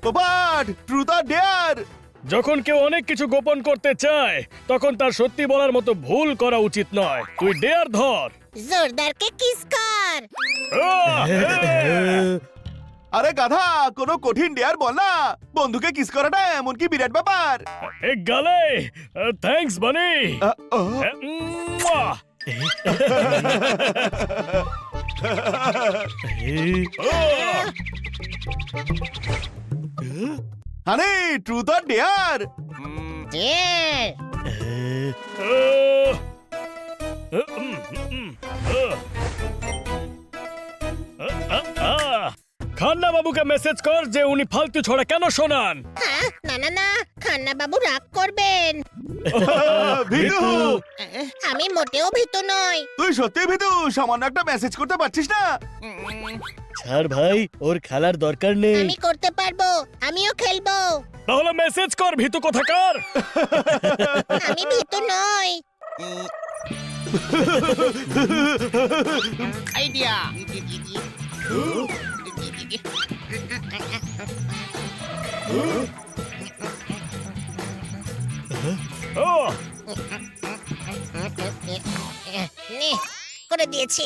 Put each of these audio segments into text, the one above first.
পোপাট, truth or dare? যখন কেউ অনেক কিছু গোপন করতে চায় তখন তার সত্যি বলার মতো ভুল করা উচিত নয়। তুই ডেয়ার ধর। জোরদারকে কিস কর। আরে গাধা, কোনো কঠিন ডেয়ার বল না। বন্ধুকে কিস করাটা এমন কি বিরাট ব্যাপার? এক গালে। থ্যাঙ্কস বানি। আরে ট্রুথ অর ডেয়ার? খান্না বাবুকে মেসেজ কর যে উনি ফালতু ছড়া কেন শোনান। হ্যাঁ, না না না, খান্না বাবু রাগ করবেন। ভিতু, আমি মোটেও ভীতু নই। তুই সত্যি ভিতু? সামান্য একটা মেসেজ করতে পারছিস না? ছাড় ভাই, ওর খেলার দরকার নেই। আমি করতে পারবো, আমিও খেলবো। তাহলে মেসেজ কর ভীতু কোথাকার। আমি ভীতু নই। আইডিয়া। নে, করে দিয়েছি।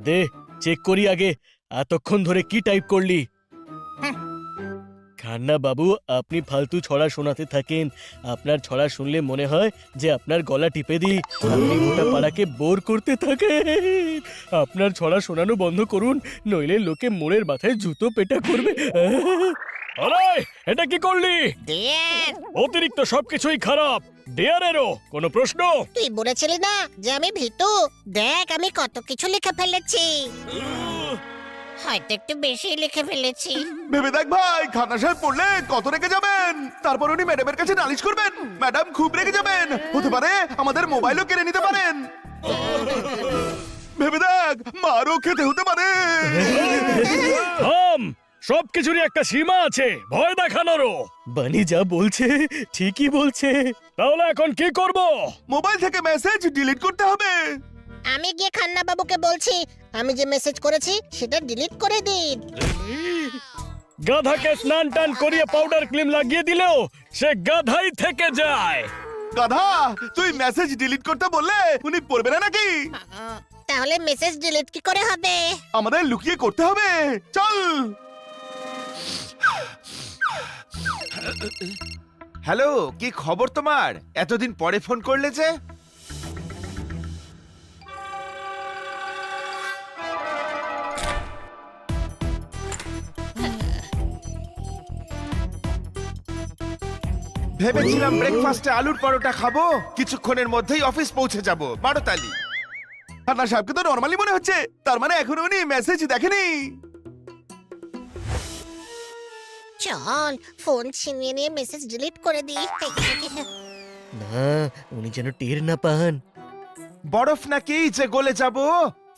দে চেক করি আগে, এতক্ষণ ধরে কি টাইপ করলি? খান্না বাবু, আপনি ফালতু ছড়া শোনাতে থাকেন। আপনার ছড়া শুনলে মনে হয় যে আপনার গলা টিপে দিই। আপনি গোটা পাড়াকে বোর করতে থাকেন। আপনার ছড়া শোনানো বন্ধ করুন, নইলে লোকে মোড়ের মাথায় জুতো পেটা করবে। আরে এটা কি করলি? ডেয়ার, অতিরিক্ত সবকিছুই খারাপ। ডেয়ারেরও কোনো প্রশ্ন? তুই বলেছিলি না যে আমি ভীতু? দেখ আমি কত কিছু লিখে ফেলেছি। হয়তো একটু বেশি লিখে ফেলেছি। ভেবে দেখ ভাই, খান্না সাহেব পড়লে কত রেগে যাবেন। তারপর উনি ম্যাডামের কাছে নালিশ করবেন। ম্যাডাম খুব রেগে যাবেন। হতে পারে আমাদের মোবাইলও কেড়ে নিতে পারেন। ভেবে দেখ, মারও খেতে হতে পারে। সবকিছুরই একটা সীমা আছে, ভয় দেখানোরও। বানি যা বলছে ঠিকই বলছে। তাহলে এখন কি করব? মোবাইল থেকে মেসেজ ডিলিট করতে হবে। আমি গিয়ে খান্না বাবুকে বলছি আমি যে মেসেজ করেছি সেটা ডিলিট করে দিন। গাধাকে স্নান টান করিয়ে পাউডার ক্রিম লাগিয়ে দিলেও সে গাধাই থেকে যায়। গাধা, তুই মেসেজ ডিলিট করতে বললে উনি পড়বে না নাকি? তাহলে মেসেজ ডিলিট কি করে হবে? আমাদের লুকিয়ে করতে হবে। চল। হ্যালো, কি খবর তোমার? এতদিন পরে ফোন করলে যে? ভেবেছিলাম ব্রেকফাস্টে আলুর পরোটা খাবো, কিছুক্ষণের মধ্যেই অফিস পৌঁছে যাব। মারো তালি। খান্না সাহেবকে তো নরমালি মনে হচ্ছে, তার মানে এখনো উনি মেসেজ দেখেনি। চল ফোন ছিনিয়ে নিয়ে মেসেজ ডিলিট করে দিই। না, উনি যেন টের না পান। বরফ নাকি যে গলে যাব?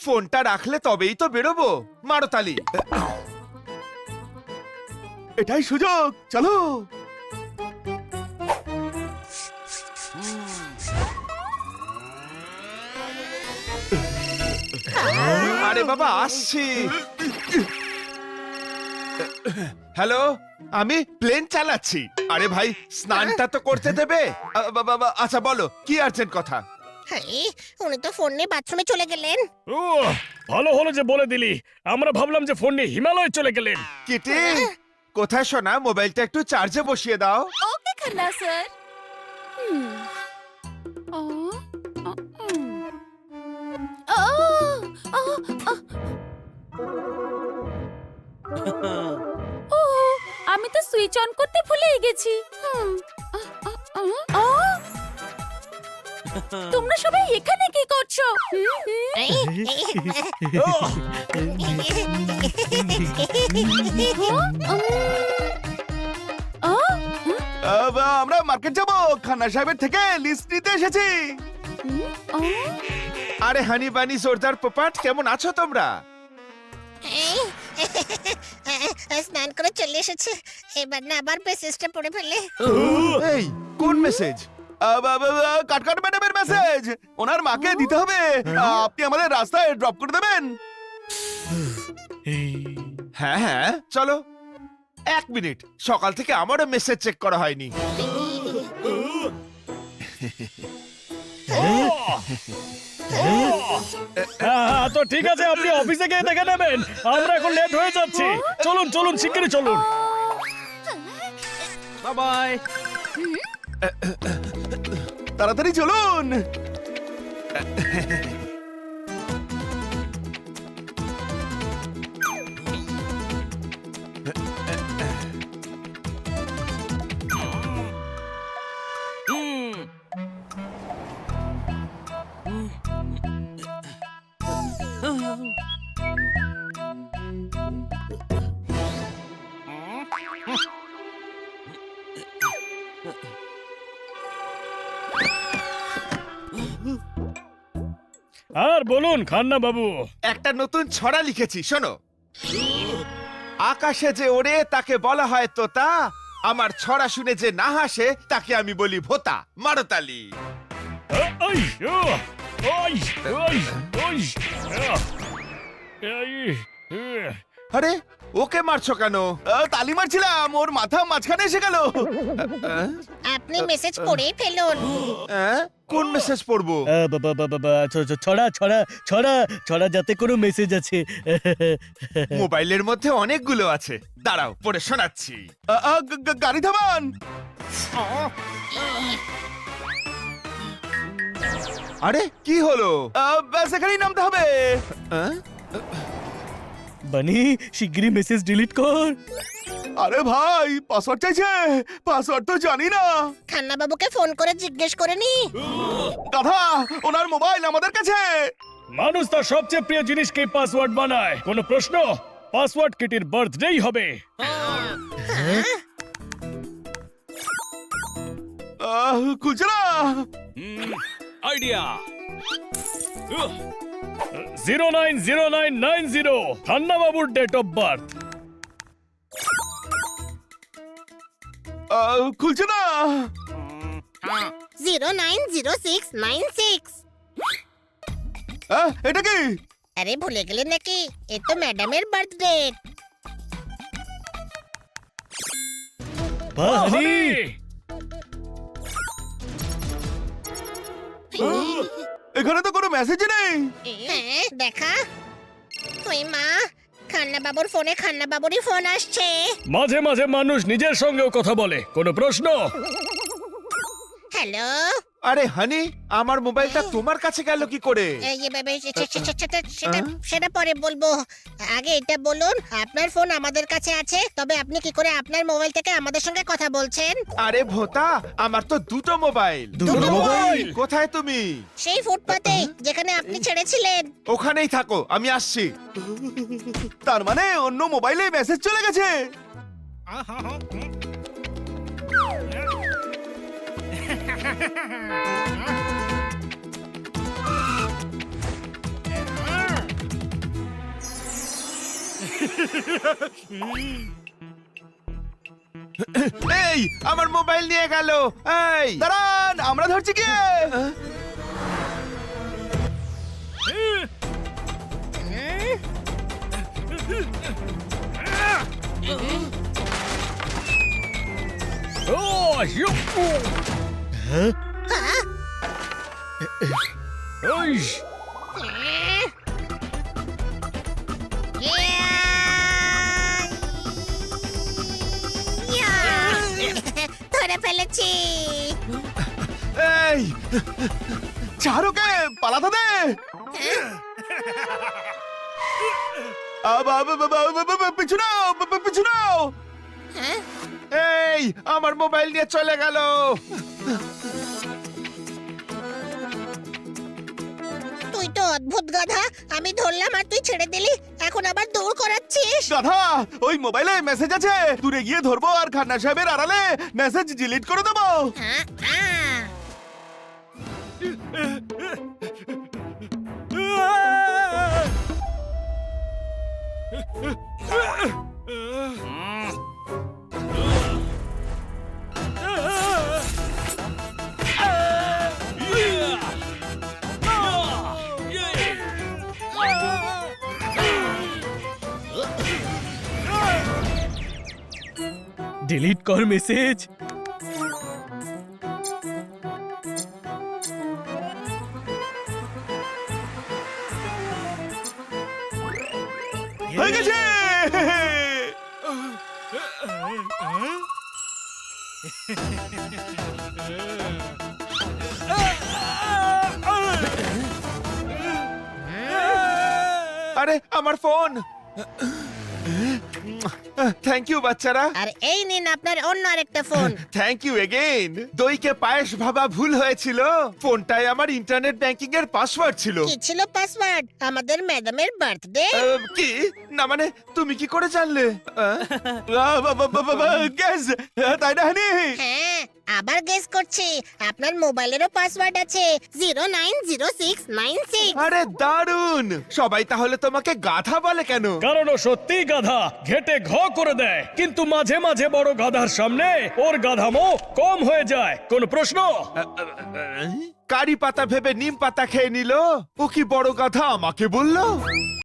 ফোনটা রাখলে তবেই তো বেরোবো। মারো তালি। এটাই সুযোগ, চলো। আরে বাবা, আসছি। হ্যালো, আমি প্লেন চালাচ্ছি। আরে ভাই, স্নানটা তো করতে দেবে। আচ্ছা বলো, কি আর্জেন্ট কথা? উনি তো ফোন নিয়ে বাথরুমে চলে গেলেন। ভালো হলো যে বলে দিলি, আমরা ভাবলাম যে ফোন নিয়ে হিমালয় চলে গেলেন। কিটি, কোথায় শোনা? মোবাইলটা একটু চার্জে বসিয়ে দাও। Okay Khanna sir. আমি তো সুইচ অন করতে ভুলেই গেছি। তোমরা সবাই এখানে কি করছো? আমরা মার্কেট যাব, খান্না সাহেবের থেকে লিস্ট নিতে এসেছি। আরে হানি বানি জোরদার পোপাট, কেমন আছো তোমরা? স্নান করে চলে এসেছে, এবার না আবার মেসেজটা পড়ে ফেলে। এই কোন মেসেজ? কাটকাট ম্যাডামের মেসেজ। ওনার মাকে দিতে হবে। আপনি আমাদের রাস্তায় ড্রপ করে দেবেন? হ্যাঁ হ্যাঁ চলো 1 মিনিট, সকাল থেকে আমারও মেসেজ চেক করা হয়নি। হ্যাঁ, তো ঠিক আছে, আপনি অফিসে গিয়ে দেখে নেবেন। আমরা এখন লেট হয়ে যাচ্ছি। চলুন চলুন, শিগগিরই চলুন। বাই। তাড়াতাড়ি চলুন। আর বলুন খান্না বাবু। একটা নতুন ছড়া লিখেছি, শোনো। আকাশে যে ওড়ে তাকে বলা হয় তোতা, আমার ছড়া শুনে যে না হাসে তাকে আমি বলি ভোতা। মারতালি। ওই, ও, ওই, ওই, ওই, এই, আরে ওকে মারছো কেন? তালি মারছিলাম, ওর মাথা মাঝখানে এসে গেল। আপনি মেসেজ পড়েই ফেলুন। কোন মেসেজ পড়বো? ছড়া ছড়া ছড়া ছড়া, যাতে কোনো মেসেজ আছে। মোবাইলের মধ্যে অনেকগুলো আছে, দাঁড়াও পড়ে শোনাচ্ছি। গাড়ি থামান। আরে কি হলো? ব্যাস এখানেই নামতে হবে। আহ? বানি, শিগগিরই মেসেজ ডিলিট কর। আরে ভাই, পাসওয়ার্ড চাইছে। পাসওয়ার্ড তো জানি না। খান্না বাবুকে ফোন করে জিজ্ঞেস করে নি। গাধা, ওনার মোবাইল আমাদের কাছে। মানুষ তার সবচেয়ে প্রিয় জিনিসকে পাসওয়ার্ড বানায়। কোনো প্রশ্ন? পাসওয়ার্ড কিটির বার্থডেই হবে। খুলছে না। আইডিয়া 090990 খান্না বাবুর ডেট অফ বার্থ। খুলছে না। 090696। এটা কি? আরে ভুলে গেলে নাকি? এ তো ম্যাডামের বার্থডে। বানি, এখানে তো কোনো মেসেজ নেই। হ্যাঁ দেখা। ওই মা, খান্না বাবুর ফোনে খান্না বাবুরই ফোন আসছে। মাঝে মাঝে মানুষ নিজের সঙ্গেও কথা বলে। কোনো প্রশ্ন? হ্যালো। আরে হানি, আমার মোবাইলটা তোমার কাছে গেল কি করে? সেটা পরে বলবো। আগে এটা বলুন, আপনার ফোন আমাদের কাছে আছে, তবে আপনি কি করে আপনার মোবাইল থেকে আমাদের সঙ্গে কথা বলছেন? আরে ভোতা, আমার তো দুটো মোবাইল। দুটো মোবাইল? কোথায় তুমি? সেই ফুটপাতে যেখানে আপনি ছেড়েছিলেন। ওখানেই থাকো, আমি আসছি। তার মানে অন্য মোবাইলে মেসেজ চলে গেছে। এই আমার মোবাইল নিয়ে গেল। এই দাঁড়ান, আমরা ধরছি কি? Oh, you. ওই, ধরে ফেলেছি। এই ছাড়োকে, পালাতে দে। পিছু নাও, পিছু নাও। এই আমার মোবাইল নিয়ে চলে গেল। তুই তো অদ্ভুত গাধা। আমি ধরলাম আর তুই ছেড়ে দিলি, এখন আবার দৌড় করাচ্ছিস। গাধা, ওই মোবাইলে মেসেজ আছে। দূরে গিয়ে ধরবো আর খান্না সাহেবের আড়ালে মেসেজ ডিলিট করে দেবো। হ্যাঁ, হ্যাঁ। ডিলিট কর মেসেজ। হয়ে গেছে। আরে আমার ফোন। থ্যাংক ইউ বাচ্চারা। আর এই নিন আপনার অন্য আরেকটা ফোন। Thank you again. দইকে পায়েস ভাবা ভুল হয়েছিল। ফোনটায় আমার ইন্টারনেট ব্যাংকিং এর পাসওয়ার্ড ছিল। কি ছিল পাসওয়ার্ড? আমাদের ম্যাডামের বার্থডে। কি না মানে তুমি কি করে জানলে? গ্যাস, তাই না হানি? হ্যাঁ, আবার গেস করছি। আপনার মোবাইলেরও পাসওয়ার্ড আছে 090696। আরে দারুন। সবাই তাহলে তোমাকে গাধা বলে কেন? কারণ ও সত্যিই গাধা, ঘেটে ঘ করে দেয়, কিন্তু মাঝে মাঝে বড় গাধার সামনে ওর গাধামো কম হয়ে যায়। কোন প্রশ্ন? কারি পাতা ভেবে নিম পাতা খেয়ে নিল। ও কি বড় গাধা আমাকে বললো?